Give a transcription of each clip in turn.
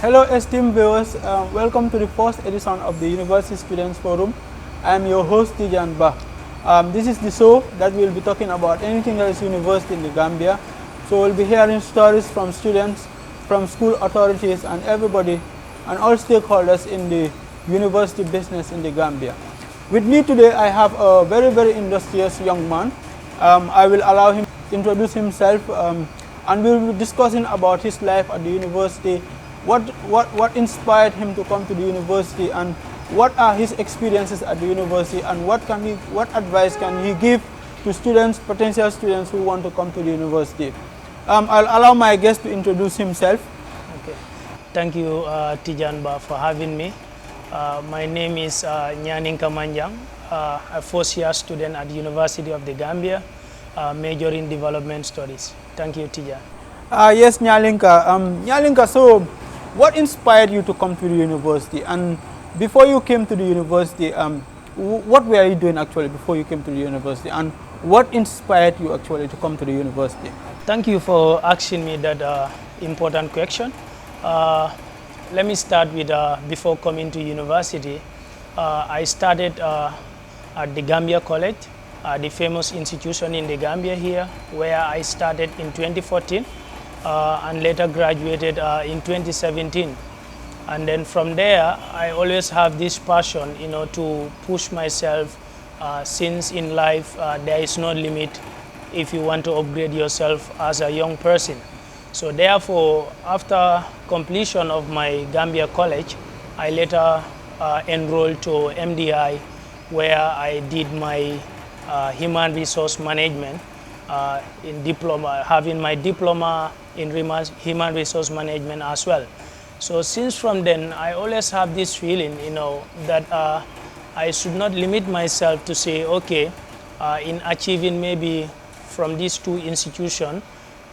Hello esteemed viewers, welcome to the first edition of the University Students Forum. I am your host Tijan Ba. This is the show that we will be talking about anything that is university in the Gambia. So we'll be hearing stories from students, from school authorities and everybody and all stakeholders in the university business in the Gambia. With me today I have a very industrious young man. I will allow him to introduce himself and we will be discussing about his life at the university, what inspired him to come to the university and what are his experiences at the university and what advice can he give to students, potential students who want to come to the university. I'll allow my guest to introduce himself. Okay. Thank you, Tijanba, for having me. My name is Nyaninka Manjang, a first-year student at the University of the Gambia, major in development studies. Thank you, Tijan. Yes, Nyaninka. Nyaninka, so what inspired you to come to the university? And before you came to the university, what were you doing actually before you came to the university? And what inspired you actually to come to the university? Thank you for asking me that important question. Let me start with before coming to university. I started at the Gambia College, the famous institution in the Gambia here, where I started in 2014 and later graduated in 2017. And then from there, I always have this passion, to push myself since in life there is no limit if you want to upgrade yourself as a young person. So therefore, after completion of my Gambia College, I later enrolled to MDI, where I did my human resource management in diploma, having my diploma in human resource management as well. So since from then, I always have this feeling, that I should not limit myself to say, okay, in achieving maybe from these two institutions,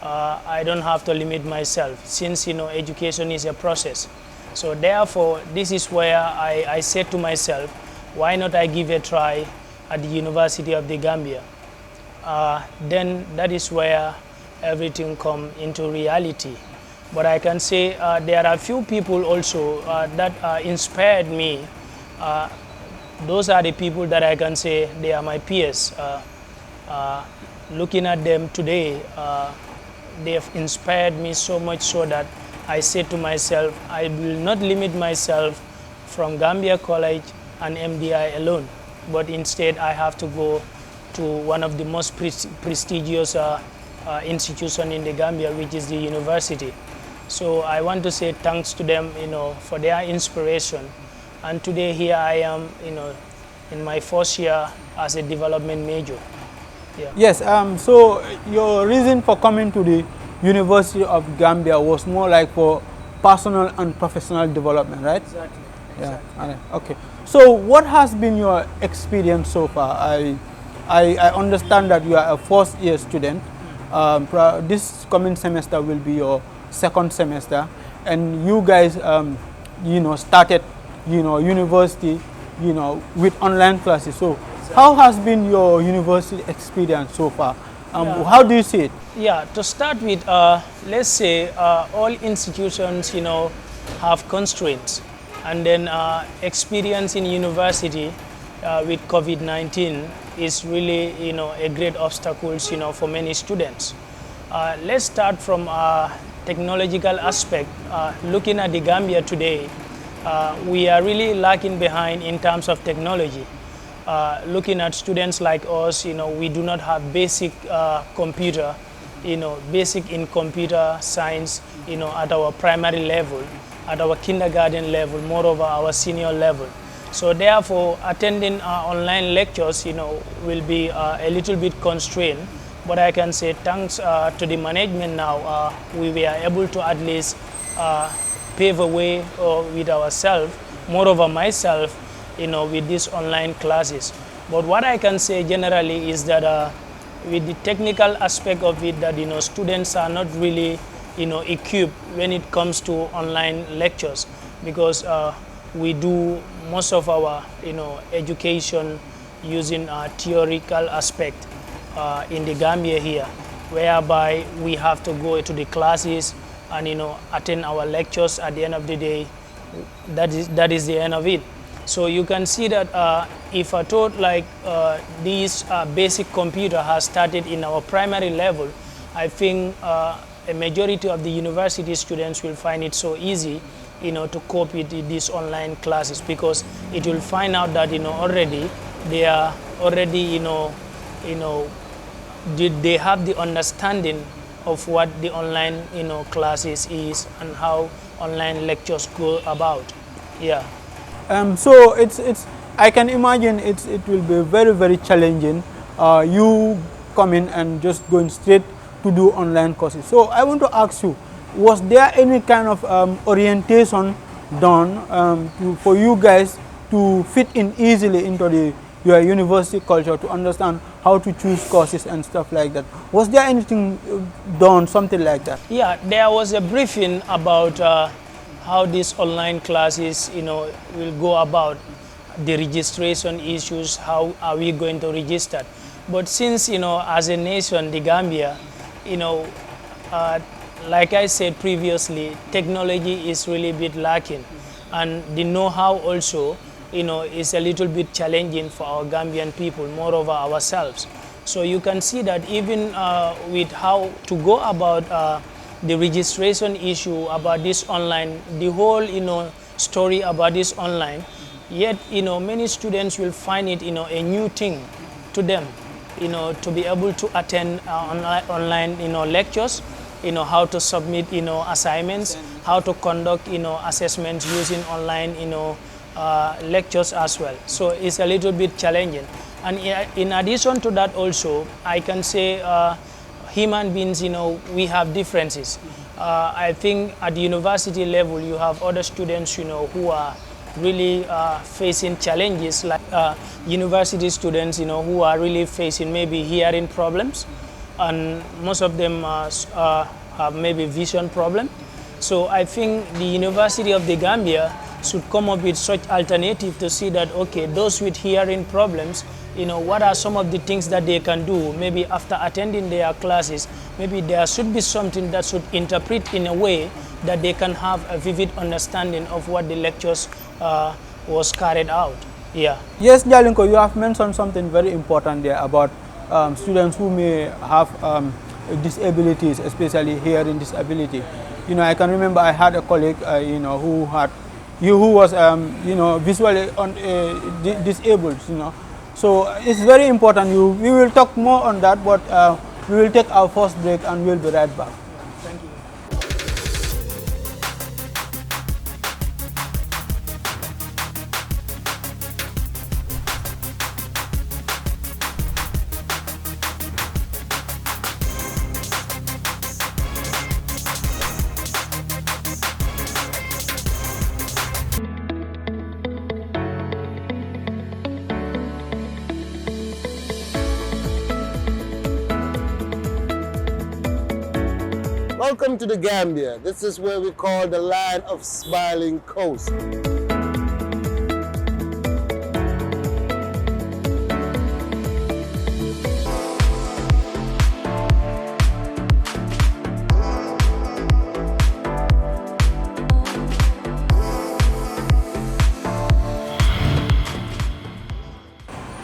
I don't have to limit myself since, education is a process. So therefore, this is where I said to myself, why not I give a try at the University of the Gambia? Then that is where everything come into reality. But I can say there are a few people also that inspired me. Those are the people that I can say they are my peers. Looking at them today, they have inspired me so much so that I said to myself, I will not limit myself from Gambia College and MDI alone, but instead I have to go to one of the most prestigious institutions in the Gambia, which is the university. So I want to say thanks to them, for their inspiration. And today here I am, in my first year as a development major. Yeah. Yes, so your reason for coming to the University of Gambia was more like for personal and professional development, right? Exactly. Yeah. Okay. So what has been your experience so far? I understand that you are a first year student. This coming semester will be your second semester, and you guys, started, university, with online classes. So how has been your university experience so far? How do you see it? Yeah, to start with, let's say all institutions, have constraints. And then experience in university with COVID-19 is really, a great obstacle, for many students. Let's start from a technological aspect. Looking at the Gambia today, we are really lacking behind in terms of technology. Looking at students like us, we do not have basic computer, basic in computer science, at our primary level, at our kindergarten level, moreover our senior level. So therefore, attending online lectures, will be a little bit constrained. But I can say thanks to the management now, we were able to at least pave a way with ourselves, moreover myself, with these online classes. But what I can say generally is that with the technical aspect of it, that students are not really equipped when it comes to online lectures, because we do most of our education using a theoretical aspect in the Gambia here, whereby we have to go to the classes and attend our lectures. At the end of the day, that is the end of it. So you can see that if I thought like this basic computer has started in our primary level, I think a majority of the university students will find it so easy, to cope with these online classes, because it will find out that already they are already they have the understanding of what the online classes is and how online lectures go about. Yeah. So I can imagine it will be very, very challenging. You come in and just going straight to do online courses. So I want to ask you, was there any kind of orientation done for you guys to fit in easily into your university culture, to understand how to choose courses and stuff like that? Was there anything done, something like that? Yeah, there was a briefing about how these online classes, will go about, the registration issues, how are we going to register. But since, as a nation, the Gambia, like I said previously, technology is really a bit lacking. And the know-how also, is a little bit challenging for our Gambian people, moreover ourselves. So you can see that even with how to go about the registration issue about this online, the whole story about this online, yet many students will find it a new thing to them, to be able to attend online lectures, how to submit assignments, how to conduct assessments using online lectures as well. So it's a little bit challenging. And in addition to that also, I can say human beings, we have differences. I think at the university level, you have other students, who are really facing challenges, like university students, who are really facing maybe hearing problems, and most of them have maybe vision problem. So I think the University of the Gambia should come up with such alternative to see that, okay, those with hearing problems, what are some of the things that they can do? Maybe after attending their classes, maybe there should be something that should interpret in a way that they can have a vivid understanding of what the lectures was carried out. Yeah. Yes, Nyaninka, you have mentioned something very important there about students who may have disabilities, especially hearing disability. I can remember I had a colleague, who was, visually disabled, So it's very important. We will talk more on that, but we will take our first break and we'll be right back. Thank you. Welcome to the Gambia. This is where we call the Land of Smiling Coast.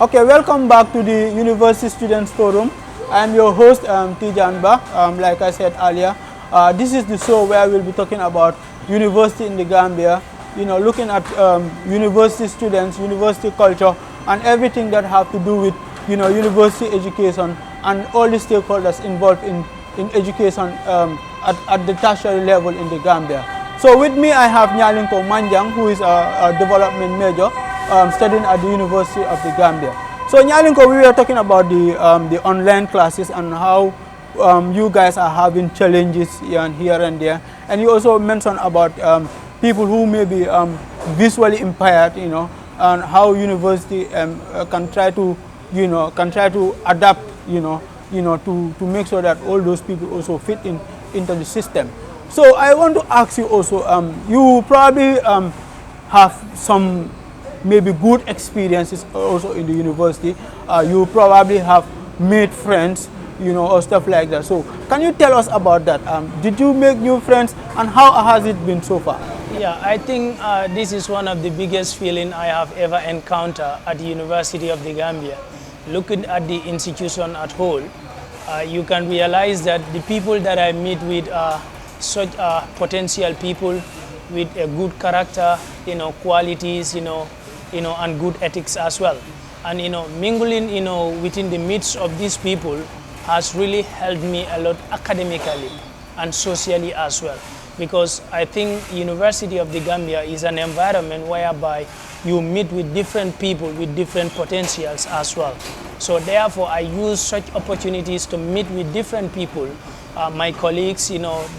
Okay, welcome back to the University Students Forum. I'm your host, Tijan Ba. Like I said earlier, this is the show where we'll be talking about university in the Gambia, looking at university students, university culture, and everything that have to do with, university education and all the stakeholders involved in education at the tertiary level in the Gambia. So with me, I have Nyaninka Manjang, who is a development major studying at the University of the Gambia. So Nyaninka, we were talking about the online classes and how you guys are having challenges here and there, and you also mentioned about people who may be visually impaired, and how university can try to adapt, to make sure that all those people also fit into the system. So I want to ask you also, you probably have some maybe good experiences also in the university. You probably have made friends or stuff like that. So can you tell us about that? Did you make new friends, and how has it been so far? Yeah, I think this is one of the biggest feeling I have ever encountered at the University of the Gambia. Looking at the institution at whole, you can realize that the people that I meet with are such potential people with a good character, qualities, and good ethics as well. And mingling, within the midst of these people has really helped me a lot academically and socially as well. Because I think University of the Gambia is an environment whereby you meet with different people with different potentials as well. So therefore, I use such opportunities to meet with different people, my colleagues,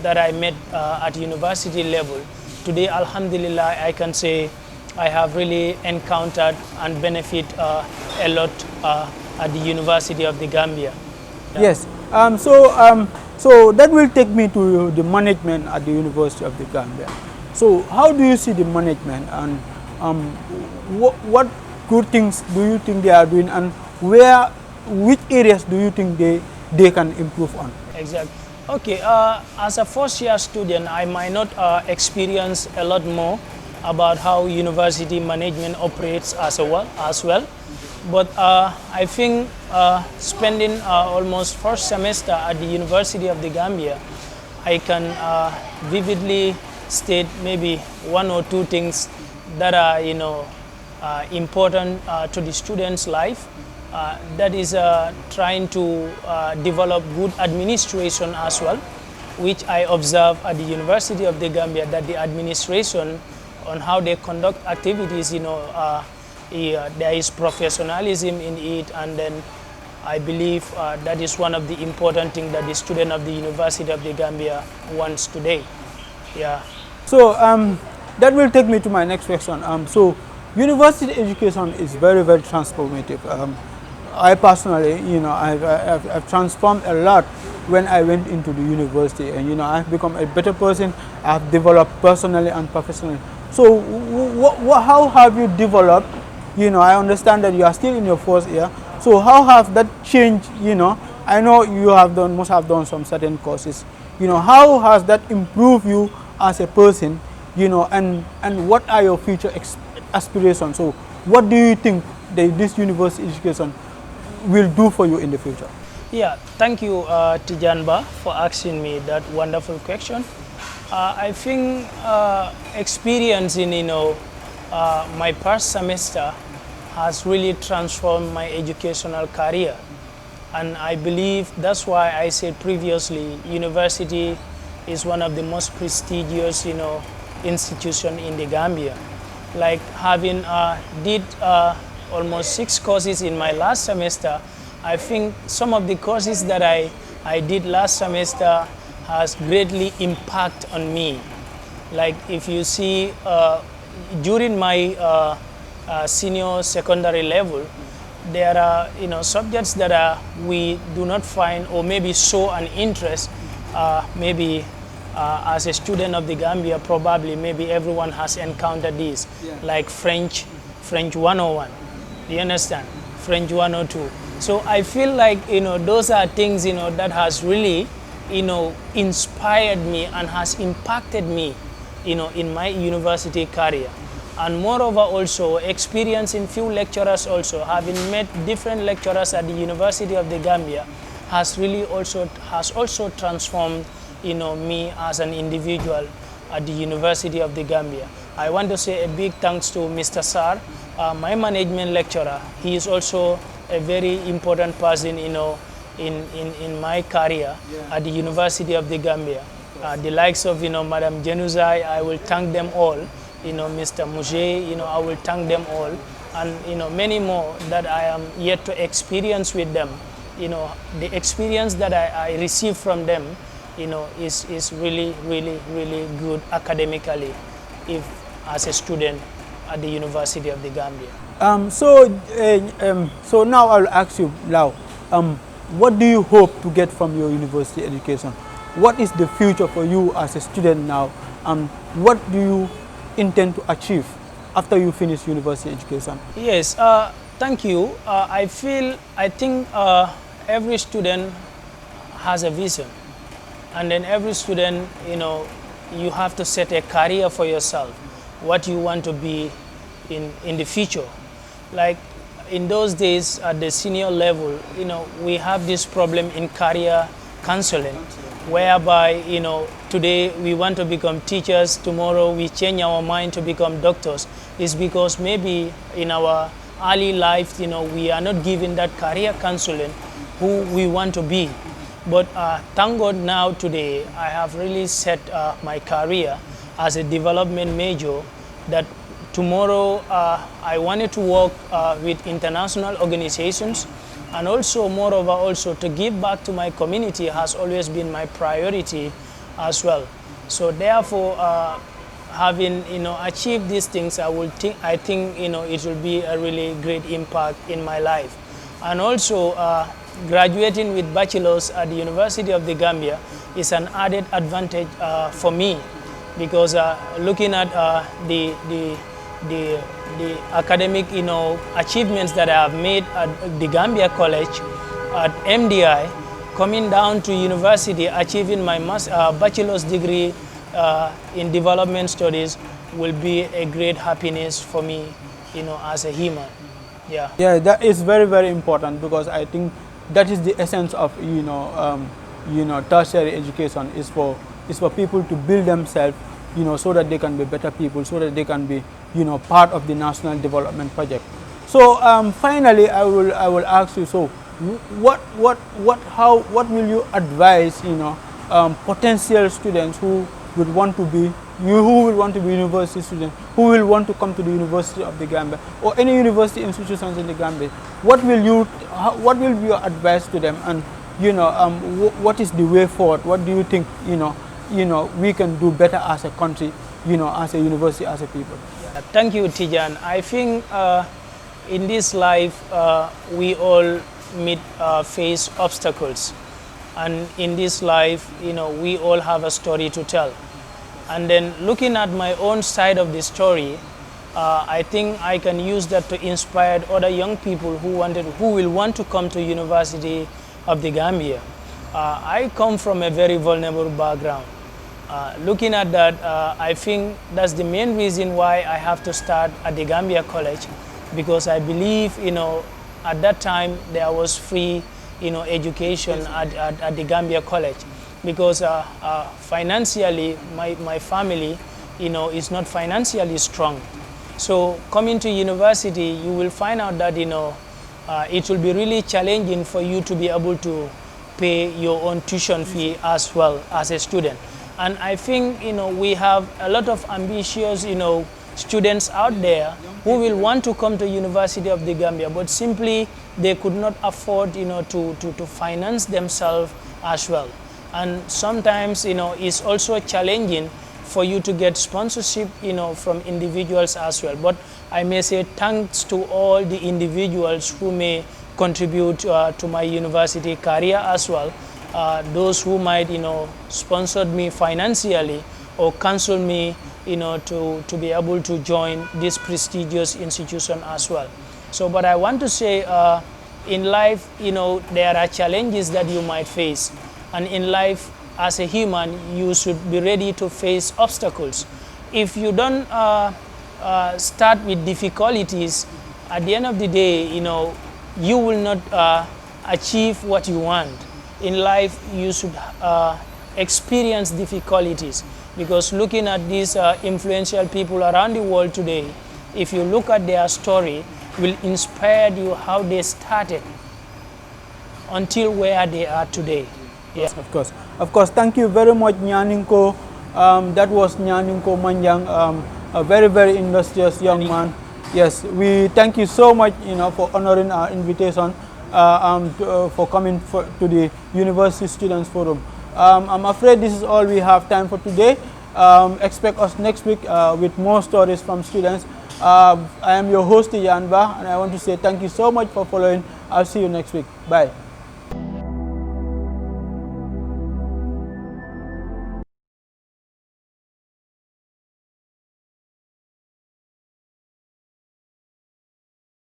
that I met at university level. Today, alhamdulillah, I can say I have really encountered and benefit a lot at the University of the Gambia. Yeah. Yes. So that will take me to the management at the University of the Gambia. So how do you see the management, and what good things do you think they are doing, and which areas do you think they can improve on? Exactly. Okay, as a first-year student, I might not experience a lot more about how university management operates as well. But I think spending almost first semester at the University of the Gambia, I can vividly state maybe one or two things that are important to the student's life. That is trying to develop good administration as well, which I observe at the University of the Gambia, that the administration on how they conduct activities, there is professionalism in it, and then I believe that is one of the important things that the student of the University of the Gambia wants today. Yeah. So that will take me to my next question. So university education is very, very transformative. I personally, I've transformed a lot when I went into the university, and I've become a better person. I've developed personally and professionally. So how have you developed? I understand that you are still in your first year. So how have that changed? I know you must have done some certain courses. How has that improved you as a person? And what are your future aspirations? So what do you think this university education will do for you in the future? Yeah, thank you, Tijanba, for asking me that wonderful question. I think experiencing, my first semester has really transformed my educational career. And I believe that's why I said previously, university is one of the most prestigious, institution in the Gambia. Like having did almost 6 courses in my last semester, I think some of the courses that I did last semester has greatly impact on me. Like if you see during my senior secondary level, there are subjects that we do not find or maybe show an interest. Maybe as a student of the Gambia, probably maybe everyone has encountered this, like French 101. Do you understand? French 102. So I feel like those are things that has really inspired me and has impacted me in my university career. And moreover also experiencing few lecturers, also having met different lecturers at the University of the Gambia has also transformed me as an individual at the University of the Gambia. I want to say a big thanks to Mr. Sar, my management lecturer. He is also a very important person in my career at the University of the Gambia. The likes of Madam Genuzai, I will thank them all. Mr. Mouge, I will thank them all, and many more that I am yet to experience with them. The experience that I receive from them, is really, really, really good academically, if as a student at the University of the Gambia. So now I'll ask you now, what do you hope to get from your university education? What is the future for you as a student now? What do you intend to achieve after you finish university education? Yes, thank you. I think every student has a vision. And then every student, you have to set a career for yourself, what you want to be in the future. Like in those days at the senior level, we have this problem in career counseling, whereby, today we want to become teachers, tomorrow we change our mind to become doctors. It's because maybe in our early life, we are not given that career counseling who we want to be. But thank God now today, I have really set my career as a development major, that tomorrow I wanted to work with international organizations, and also moreover also to give back to my community has always been my priority as well. So therefore, having achieved these things, I think it will be a really great impact in my life. And also graduating with bachelor's at the University of the Gambia is an added advantage for me, because looking at the academic achievements that I have made at the Gambia College, at MDI, coming down to university, achieving my bachelor's degree in development studies will be a great happiness for me, as a human. Yeah. Yeah, that is very, very important, because I think that is the essence of tertiary education, is for people to build themselves, so that they can be better people, so that they can be part of the national development project. So finally, I will ask you. So what will you advise potential students who would want to be university students, who will want to come to the University of the Gambia or any university institutions in the Gambia? What will be your advice to them, and what is the way forward? What do you think we can do better as a country, as a university, as a people? Thank you, Tijan. I think in this life we all face obstacles, and in this life we all have a story to tell. And then looking at my own side of the story, I think I can use that to inspire other young people who will want to come to University of the Gambia. I come from a very vulnerable background. Looking at that, I think that's the main reason why I have to start at the Gambia College, because I believe, at that time there was free, education at the Gambia College, because financially my family, is not financially strong. So coming to university, you will find out that, it will be really challenging for you to be able to pay your own tuition fee as well as a student. And I think, we have a lot of ambitious, students out there who will want to come to University of the Gambia, but simply they could not afford, to finance themselves as well. And sometimes, it's also challenging for you to get sponsorship, from individuals as well. But I may say thanks to all the individuals who may contribute to my university career as well. Those who might, sponsored me financially or counsel me, to be able to join this prestigious institution as well. So, but I want to say, in life, there are challenges that you might face. And in life, as a human, you should be ready to face obstacles. If you don't start with difficulties, at the end of the day, you will not achieve what you want. In life, you should experience difficulties, because looking at these influential people around the world today, if you look at their story, will inspire you how they started until where they are today. Yeah. Of course. Thank you very much, Nyaninka. That was Nyaninka Manjang, a very, very industrious young man. Yes, we thank you so much, for honoring our invitation, for coming to the University Students Forum. I'm afraid this is all we have time for today. Expect us next week with more stories from students. I am your host, Yanba, and I want to say thank you so much for following. I'll see you next week. Bye.